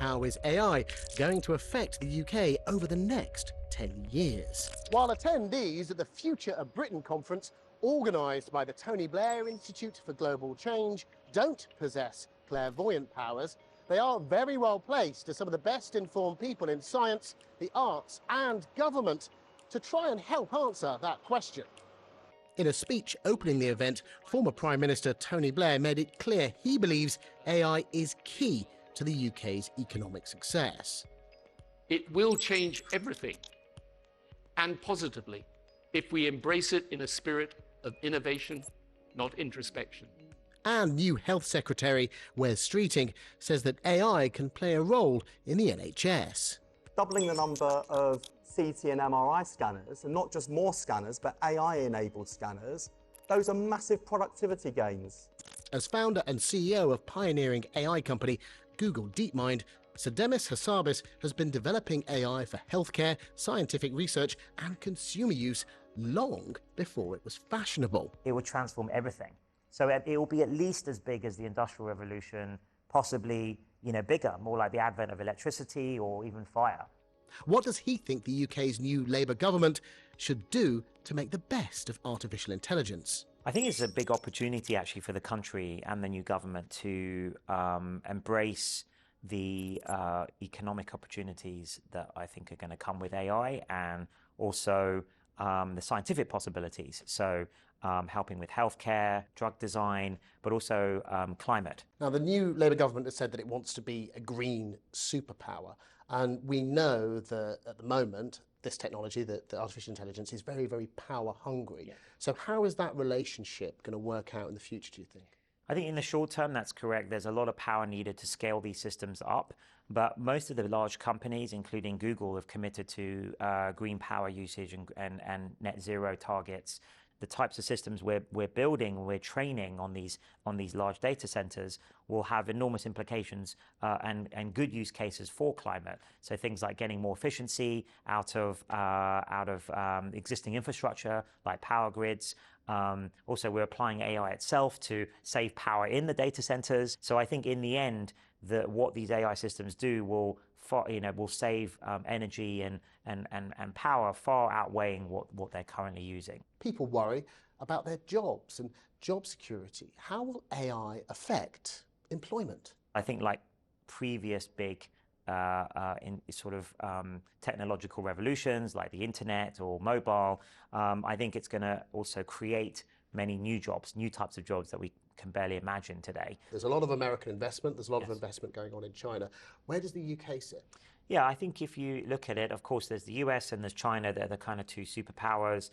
How is AI going to affect the UK over the next 10 years? While attendees at the Future of Britain conference, organised by the Tony Blair Institute for Global Change, don't possess clairvoyant powers, they are very well placed as some of the best informed people in science, the arts and government to try and help answer that question. In a speech opening the event, former Prime Minister Tony Blair made it clear he believes AI is key to the UK's economic success. It will change everything, and positively, if we embrace it in a spirit of innovation, not introspection. And new Health Secretary Wes Streeting says that AI can play a role in the NHS. Doubling the number of CT and MRI scanners, and not just more scanners, but AI-enabled scanners, those are massive productivity gains. As founder and CEO of pioneering AI company Google DeepMind, Sir Demis Hassabis has been developing AI for healthcare, scientific research and consumer use long before it was fashionable. It will transform everything. So it will be at least as big as the Industrial Revolution, possibly, bigger, more like the advent of electricity or even fire. What does he think the UK's new Labour government should do to make the best of artificial intelligence? I think it's a big opportunity actually for the country and the new government to embrace the economic opportunities that I think are going to come with AI, and also the scientific possibilities. So helping with healthcare, drug design, but also climate. Now, the new Labour government has said that it wants to be a green superpower. And we know that at the moment, this technology, the artificial intelligence, is very, very power hungry. Yeah. So how is that relationship going to work out in the future, do you think? I think in the short term, that's correct. There's a lot of power needed to scale these systems up. But most of the large companies, including Google, have committed to green power usage and net zero targets. The types of systems we're building, we're training on these large data centers will have enormous implications and good use cases for climate. So things like getting more efficiency out of existing infrastructure like power grids. Also, we're applying AI itself to save power in the data centers. So I think in the end, what these AI systems do will save energy and power far outweighing what they're currently using. People worry about their jobs and job security. How will AI affect employment? I think like previous big technological revolutions like the internet or mobile, I think it's going to also create many new jobs, new types of jobs that we can barely imagine today. There's a lot of American investment, there's a lot of investment going on in China. Where does the UK sit? Yeah, I think if you look at it, of course, there's the US and there's China. They're the kind of two superpowers.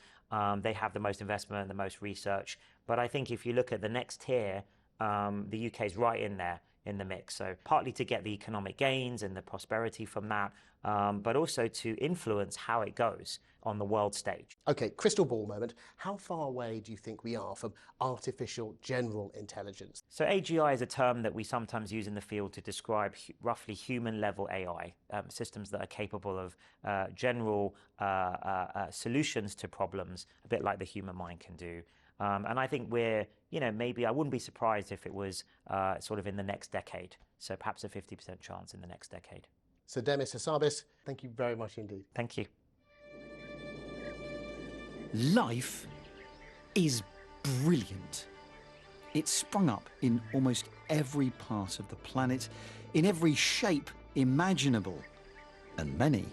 They have the most investment and the most research. But I think if you look at the next tier, the UK is right in there in the mix. So partly to get the economic gains and the prosperity from that, but also to influence how it goes on the world stage. Okay, crystal ball moment. How far away do you think we are from artificial general intelligence? So AGI is a term that we sometimes use in the field to describe roughly human-level AI, systems that are capable of general solutions to problems, a bit like the human mind can do. And I think maybe I wouldn't be surprised if it was sort of in the next decade. So perhaps a 50% chance in the next decade. Sir Demis Hassabis, thank you very much indeed. Thank you. Life is brilliant. It's sprung up in almost every part of the planet, in every shape imaginable, and many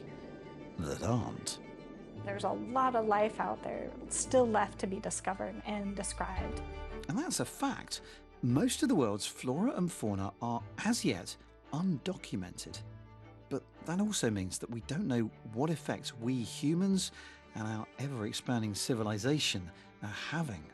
that aren't. There's a lot of life out there still left to be discovered and described. And that's a fact. Most of the world's flora and fauna are, as yet, undocumented. But that also means that we don't know what effects we humans and our ever-expanding civilization are having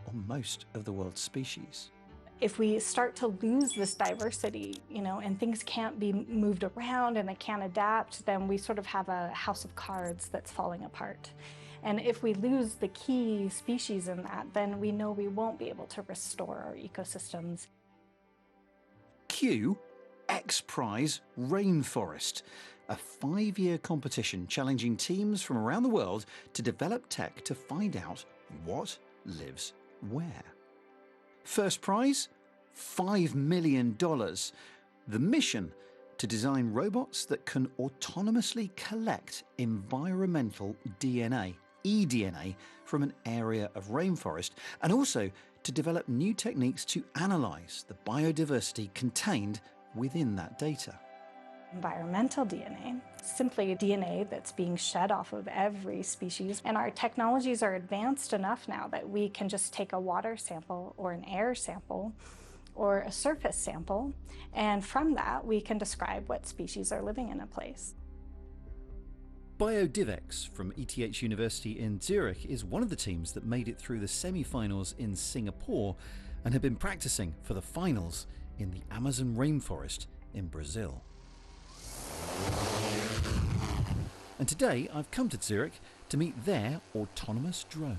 on most of the world's species. If we start to lose this diversity, and things can't be moved around and it can't adapt, then we sort of have a house of cards that's falling apart. And if we lose the key species in that, then we know we won't be able to restore our ecosystems. Q X Prize Rainforest, a 5-year competition challenging teams from around the world to develop tech to find out what lives where. First prize, $5 million. The mission, to design robots that can autonomously collect environmental DNA, eDNA, from an area of rainforest, and also to develop new techniques to analyse the biodiversity contained within that data. Environmental DNA, simply DNA that's being shed off of every species. And our technologies are advanced enough now that we can just take a water sample or an air sample or a surface sample, and from that we can describe what species are living in a place. BioDivX from ETH University in Zurich is one of the teams that made it through the semi-finals in Singapore and have been practicing for the finals in the Amazon rainforest in Brazil. And today I've come to Zurich to meet their autonomous drone.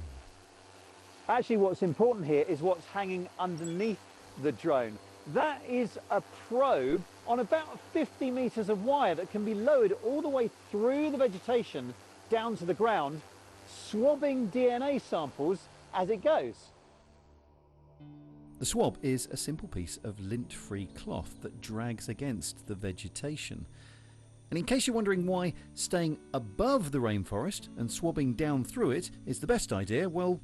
Actually, what's important here is what's hanging underneath the drone. That is a probe on about 50 meters of wire that can be lowered all the way through the vegetation down to the ground, swabbing DNA samples as it goes. The swab is a simple piece of lint-free cloth that drags against the vegetation. And in case you're wondering why staying above the rainforest and swabbing down through it is the best idea, well,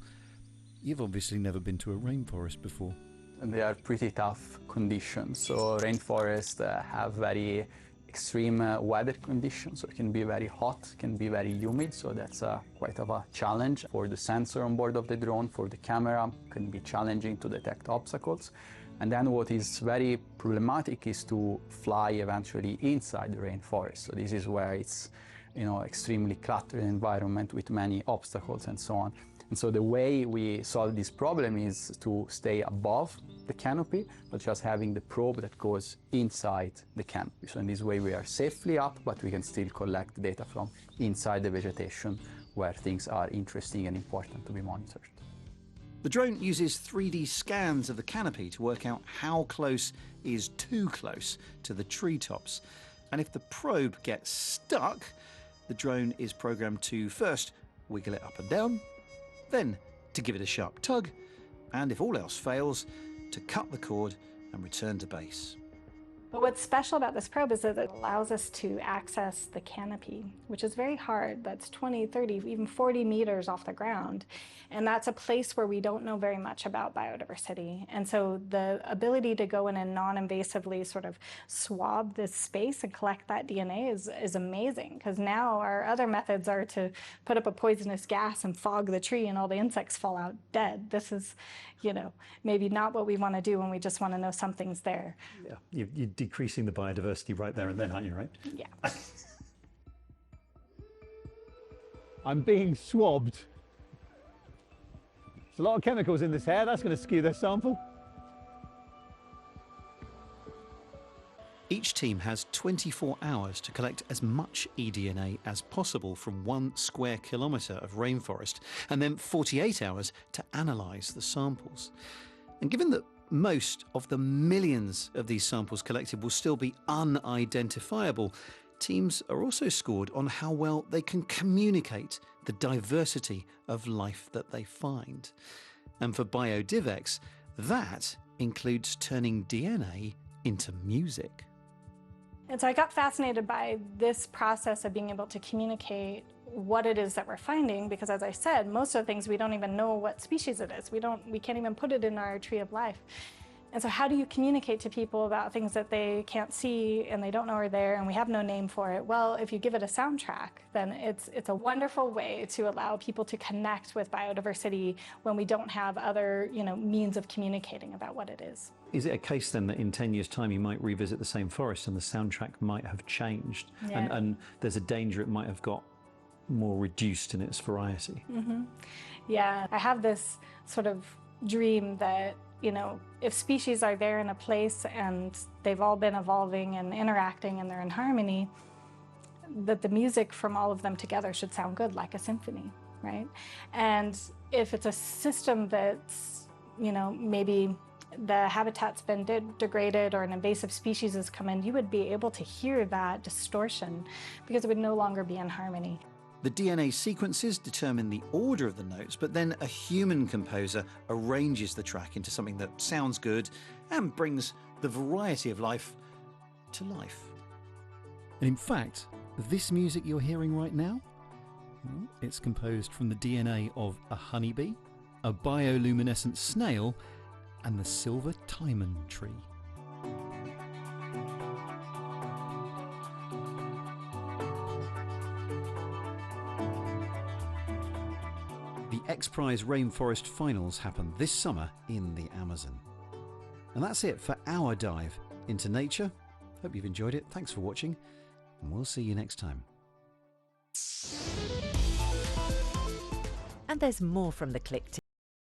you've obviously never been to a rainforest before. And they are pretty tough conditions. So rainforests have very extreme weather conditions. So it can be very hot, can be very humid. So that's quite of a challenge for the sensor on board of the drone, for the camera. It can be challenging to detect obstacles. And then what is very problematic is to fly eventually inside the rainforest. So this is where it's, extremely cluttered environment with many obstacles and so on. And so the way we solve this problem is to stay above the canopy, but just having the probe that goes inside the canopy. So in this way we are safely up, but we can still collect data from inside the vegetation where things are interesting and important to be monitored. The drone uses 3D scans of the canopy to work out how close is too close to the treetops. And if the probe gets stuck, the drone is programmed to first wiggle it up and down, then to give it a sharp tug, and if all else fails, to cut the cord and return to base. But what's special about this probe is that it allows us to access the canopy, which is very hard. That's 20, 30, even 40 meters off the ground. And that's a place where we don't know very much about biodiversity. And so the ability to go in and non-invasively sort of swab this space and collect that DNA is amazing, because now our other methods are to put up a poisonous gas and fog the tree and all the insects fall out dead. This is, maybe not what we want to do when we just want to know something's there. Yeah, you're decreasing the biodiversity right there and then, aren't you, right? Yeah. I'm being swabbed. There's a lot of chemicals in this hair. That's going to skew the sample. Each team has 24 hours to collect as much eDNA as possible from 1 square kilometre of rainforest, and then 48 hours to analyse the samples. And given that most of the millions of these samples collected will still be unidentifiable, teams are also scored on how well they can communicate the diversity of life that they find. And for BioDivX, that includes turning DNA into music. And so I got fascinated by this process of being able to communicate what it is that we're finding, because as I said, most of the things we don't even know what species it is. We can't even put it in our tree of life. And so how do you communicate to people about things that they can't see and they don't know are there and we have no name for it? Well, if you give it a soundtrack, then it's a wonderful way to allow people to connect with biodiversity when we don't have other, means of communicating about what it is. Is it a case then that in 10 years' time you might revisit the same forest and the soundtrack might have changed, Yeah. and there's a danger it might have got more reduced in its variety? Mm-hmm. Yeah, I have this sort of dream that, if species are there in a place and they've all been evolving and interacting and they're in harmony, that the music from all of them together should sound good, like a symphony, right? And if it's a system that's, maybe the habitat's been degraded or an invasive species has come in, you would be able to hear that distortion because it would no longer be in harmony. The DNA sequences determine the order of the notes, but then a human composer arranges the track into something that sounds good and brings the variety of life to life. And in fact, this music you're hearing right now, well, it's composed from the DNA of a honeybee, a bioluminescent snail, and the silver thyme tree. The X Prize Rainforest Finals happen this summer in the Amazon. And that's it for our dive into nature. Hope you've enjoyed it. Thanks for watching, and we'll see you next time. And there's more from the Click team.